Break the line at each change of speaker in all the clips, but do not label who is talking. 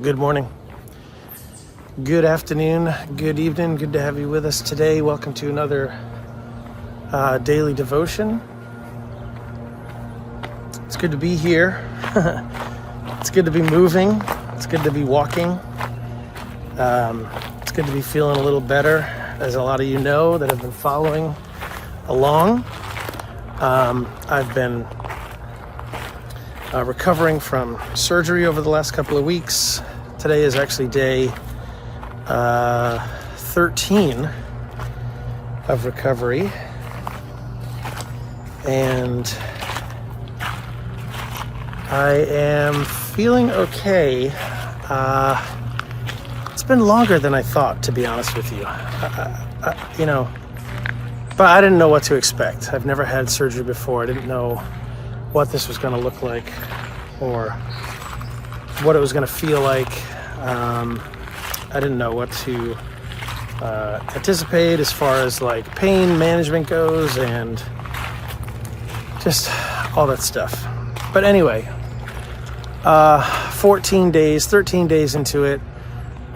Good morning, good afternoon, good evening. Good to have you with us today. Welcome to another daily devotion. It's good to be here. It's good to be moving. It's good to be walking. It's good to be feeling a little better, as a lot of you know that have been following along. I've been recovering from surgery over the last couple of weeks. Today is actually day 13 of recovery, and I am feeling okay. It's been longer than I thought, to be honest with you. But I didn't know what to expect. I've never had surgery before. I didn't know what this was going to look like or what it was going to feel like. I didn't know what to anticipate as far as like pain management goes and just all that stuff. But anyway, 13 days into it,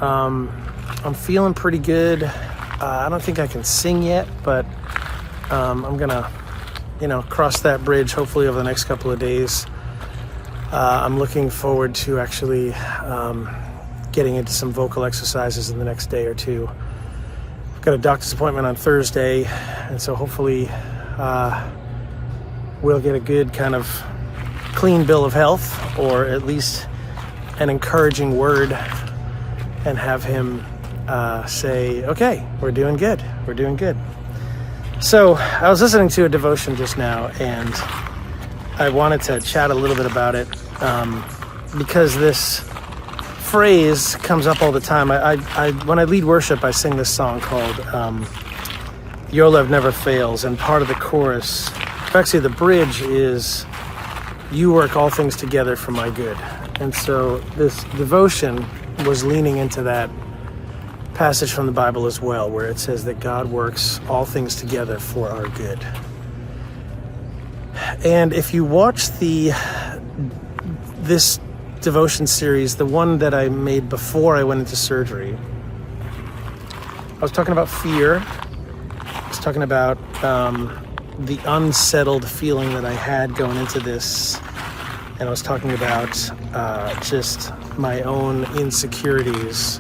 I'm feeling pretty good. I don't think I can sing yet, but I'm gonna cross that bridge hopefully over the next couple of days. I'm looking forward to actually getting into some vocal exercises in the next day or two. I've got a doctor's appointment on Thursday, and so hopefully we'll get a good kind of clean bill of health, or at least an encouraging word, and have him say, okay, we're doing good. So I was listening to a devotion just now, and I wanted to chat a little bit about it because this phrase comes up all the time. When I lead worship, I sing this song called Your Love Never Fails, and part of the chorus, actually the bridge, is you work all things together for my good. And so this devotion was leaning into that passage from the Bible as well, where it says that God works all things together for our good. And if you watch this devotion series, the one that I made before I went into surgery, I was talking about fear. I was talking about the unsettled feeling that I had going into this, and I was talking about just my own insecurities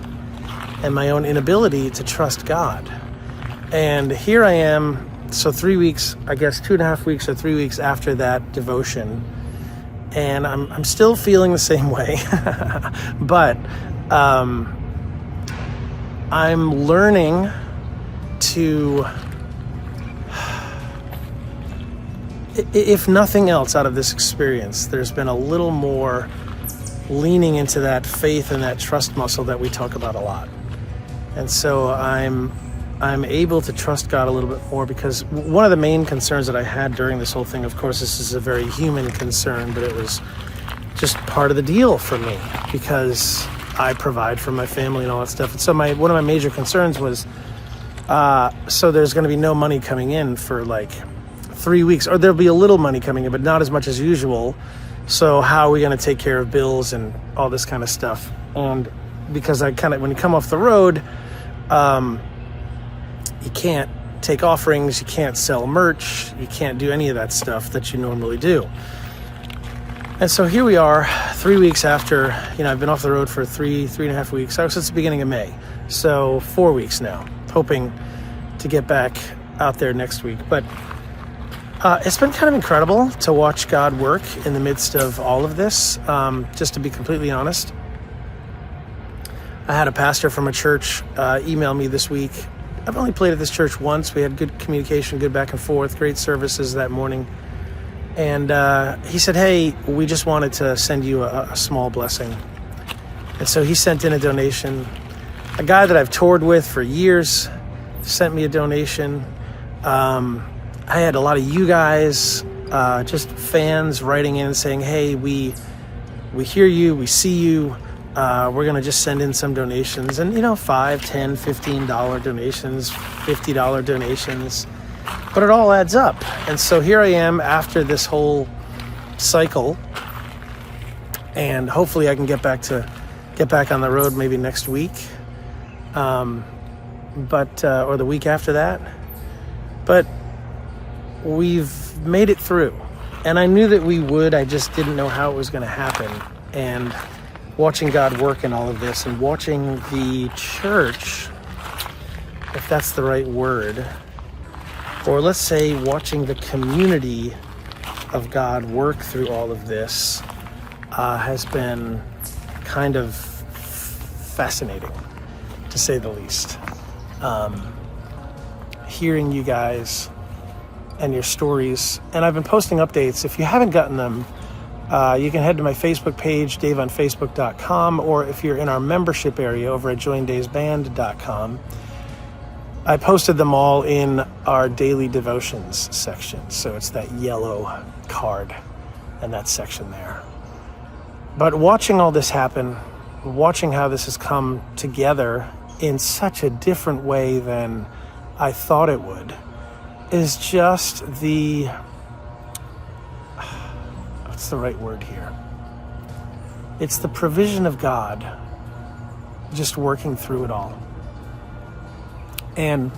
and my own inability to trust God. And here I am, so 3 weeks, I guess 2.5 weeks or 3 weeks after that devotion, and I'm still feeling the same way. But I'm learning to, if nothing else out of this experience, there's been a little more leaning into that faith and that trust muscle that we talk about a lot. And so I'm able to trust God a little bit more, because one of the main concerns that I had during this whole thing, of course, this is a very human concern, but it was just part of the deal for me because I provide for my family and all that stuff. And so one of my major concerns was, so there's going to be no money coming in for like 3 weeks, or there'll be a little money coming in, but not as much as usual. So how are we going to take care of bills and all this kind of stuff? And because when you come off the road, you can't take offerings, you can't sell merch, you can't do any of that stuff that you normally do. And so here we are, 3 weeks after, I've been off the road for 3.5 weeks. I was since the beginning of May. So 4 weeks now, hoping to get back out there next week. But it's been kind of incredible to watch God work in the midst of all of this, just to be completely honest. I had a pastor from a church email me this week. I've only played at this church once. We had good communication, good back and forth, great services that morning. And he said, hey, we just wanted to send you a small blessing. And so he sent in a donation. A guy that I've toured with for years sent me a donation. I had a lot of you guys, just fans writing in saying, hey, we hear you, we see you. We're going to just send in some donations, and $5, $10, $15 donations, $50 donations, but it all adds up. And so here I am after this whole cycle, and hopefully I can get back to get back on the road maybe next week, or the week after that. But we've made it through. And I knew that we would, I just didn't know how it was going to happen. And watching God work in all of this, and watching the church, if that's the right word, or let's say watching the community of God work through all of this, has been kind of fascinating, to say the least. Hearing you guys and your stories, and I've been posting updates. If you haven't gotten them, you can head to my Facebook page, daveonfacebook.com, or if you're in our membership area over at joindaysband.com, I posted them all in our daily devotions section. So it's that yellow card and that section there. But watching all this happen, watching how this has come together in such a different way than I thought it would, is just what's the right word here? It's the provision of God just working through it all. And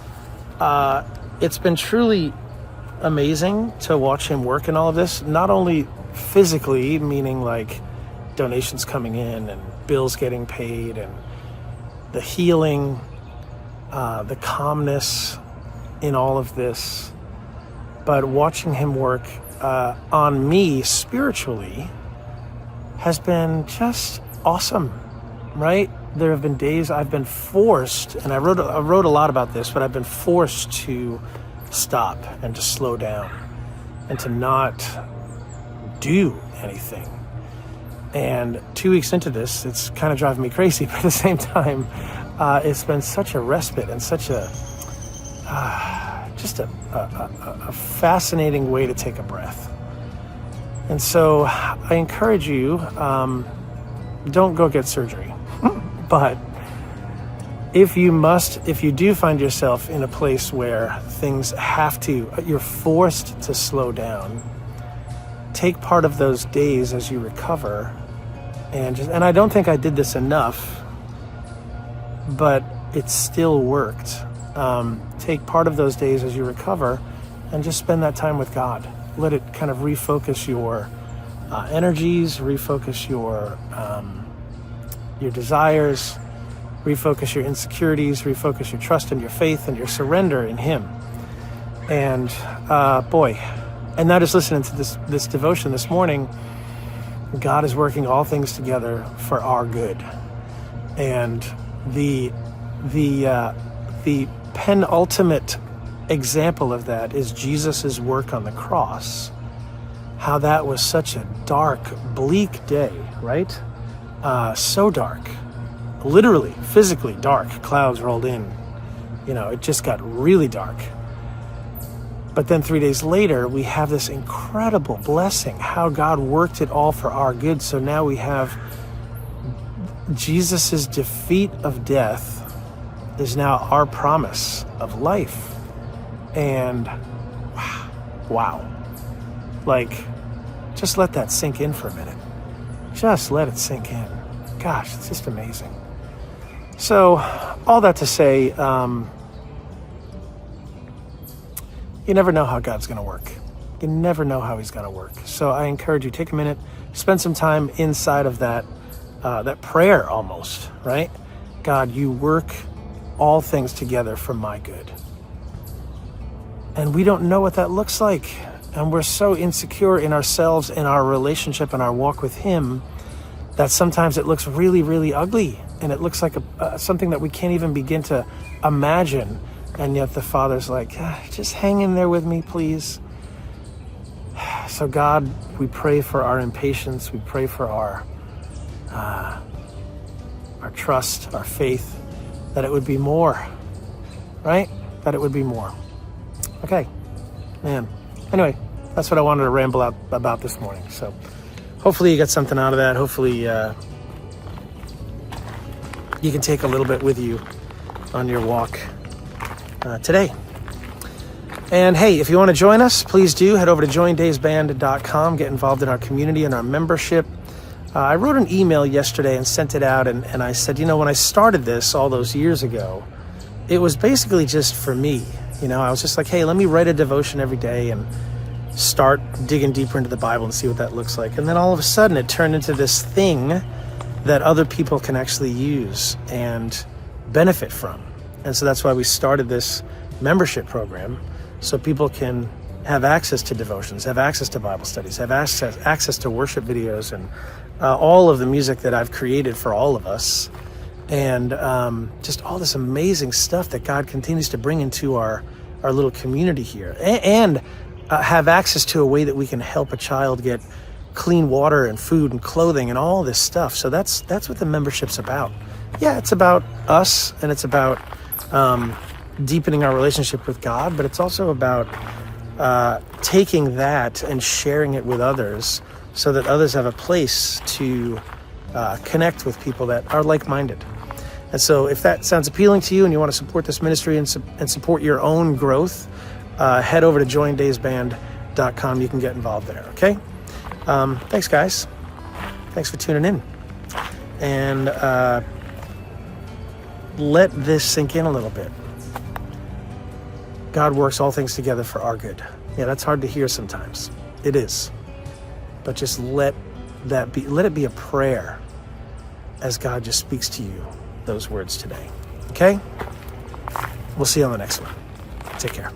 it's been truly amazing to watch him work in all of this, not only physically, meaning like donations coming in and bills getting paid and the healing, the calmness in all of this, but watching him work on me spiritually has been just awesome, right? There have been days I've been forced, and I wrote a lot about this, but I've been forced to stop and to slow down and to not do anything. And 2 weeks into this, it's kind of driving me crazy, but at the same time, it's been such a respite and such a just a fascinating way to take a breath. And so I encourage you, don't go get surgery. But if you do find yourself in a place where you're forced to slow down, take part of those days as you recover. And I don't think I did this enough, but it still worked. Take part of those days as you recover and just spend that time with God. Let it kind of refocus your energies, refocus your desires, refocus your insecurities, refocus your trust and your faith and your surrender in him. And and now just listening to this devotion this morning, God is working all things together for our good. And the penultimate example of that is Jesus' work on the cross. How that was such a dark, bleak day, right? So dark, literally, physically dark. Clouds rolled in. It just got really dark. But then 3 days later, we have this incredible blessing, how God worked it all for our good. So now we have Jesus' defeat of death is now our promise of life. And wow. Just let that sink in for a minute. Just let it sink in. Gosh, it's just amazing. So, all that to say, you never know how God's going to work. You never know how he's going to work. So I encourage you, take a minute, spend some time inside of that prayer almost, right? God, you work all things together for my good. And we don't know what that looks like. And we're so insecure in ourselves, in our relationship, and our walk with him, that sometimes it looks really, really ugly. And it looks like something that we can't even begin to imagine. And yet the Father's like, just hang in there with me, please. So God, we pray for our impatience. We pray for our trust, our faith, that it would be more, right? That it would be more. Okay, man. Anyway, that's what I wanted to ramble out about this morning. So hopefully you got something out of that. Hopefully you can take a little bit with you on your walk today. And hey, if you want to join us, please do head over to joindaysband.com, get involved in our community and our membership. I wrote an email yesterday and sent it out, and I said, when I started this all those years ago, it was basically just for me. I was just like, hey, let me write a devotion every day and start digging deeper into the Bible and see what that looks like. And then all of a sudden it turned into this thing that other people can actually use and benefit from. And so that's why we started this membership program, so people can have access to devotions, have access to Bible studies, have access to worship videos, and all of the music that I've created for all of us, and just all this amazing stuff that God continues to bring into our little community here, and have access to a way that we can help a child get clean water and food and clothing and all this stuff. So that's what the membership's about. Yeah, it's about us, and it's about deepening our relationship with God, but it's also about taking that and sharing it with others so that others have a place to connect with people that are like-minded. And so if that sounds appealing to you and you want to support this ministry and support your own growth, head over to joindaysband.com. You can get involved there, okay? Thanks, guys. Thanks for tuning in. And let this sink in a little bit. God works all things together for our good. Yeah, that's hard to hear sometimes. It is. But just let it be a prayer as God just speaks to you those words today. Okay? We'll see you on the next one. Take care.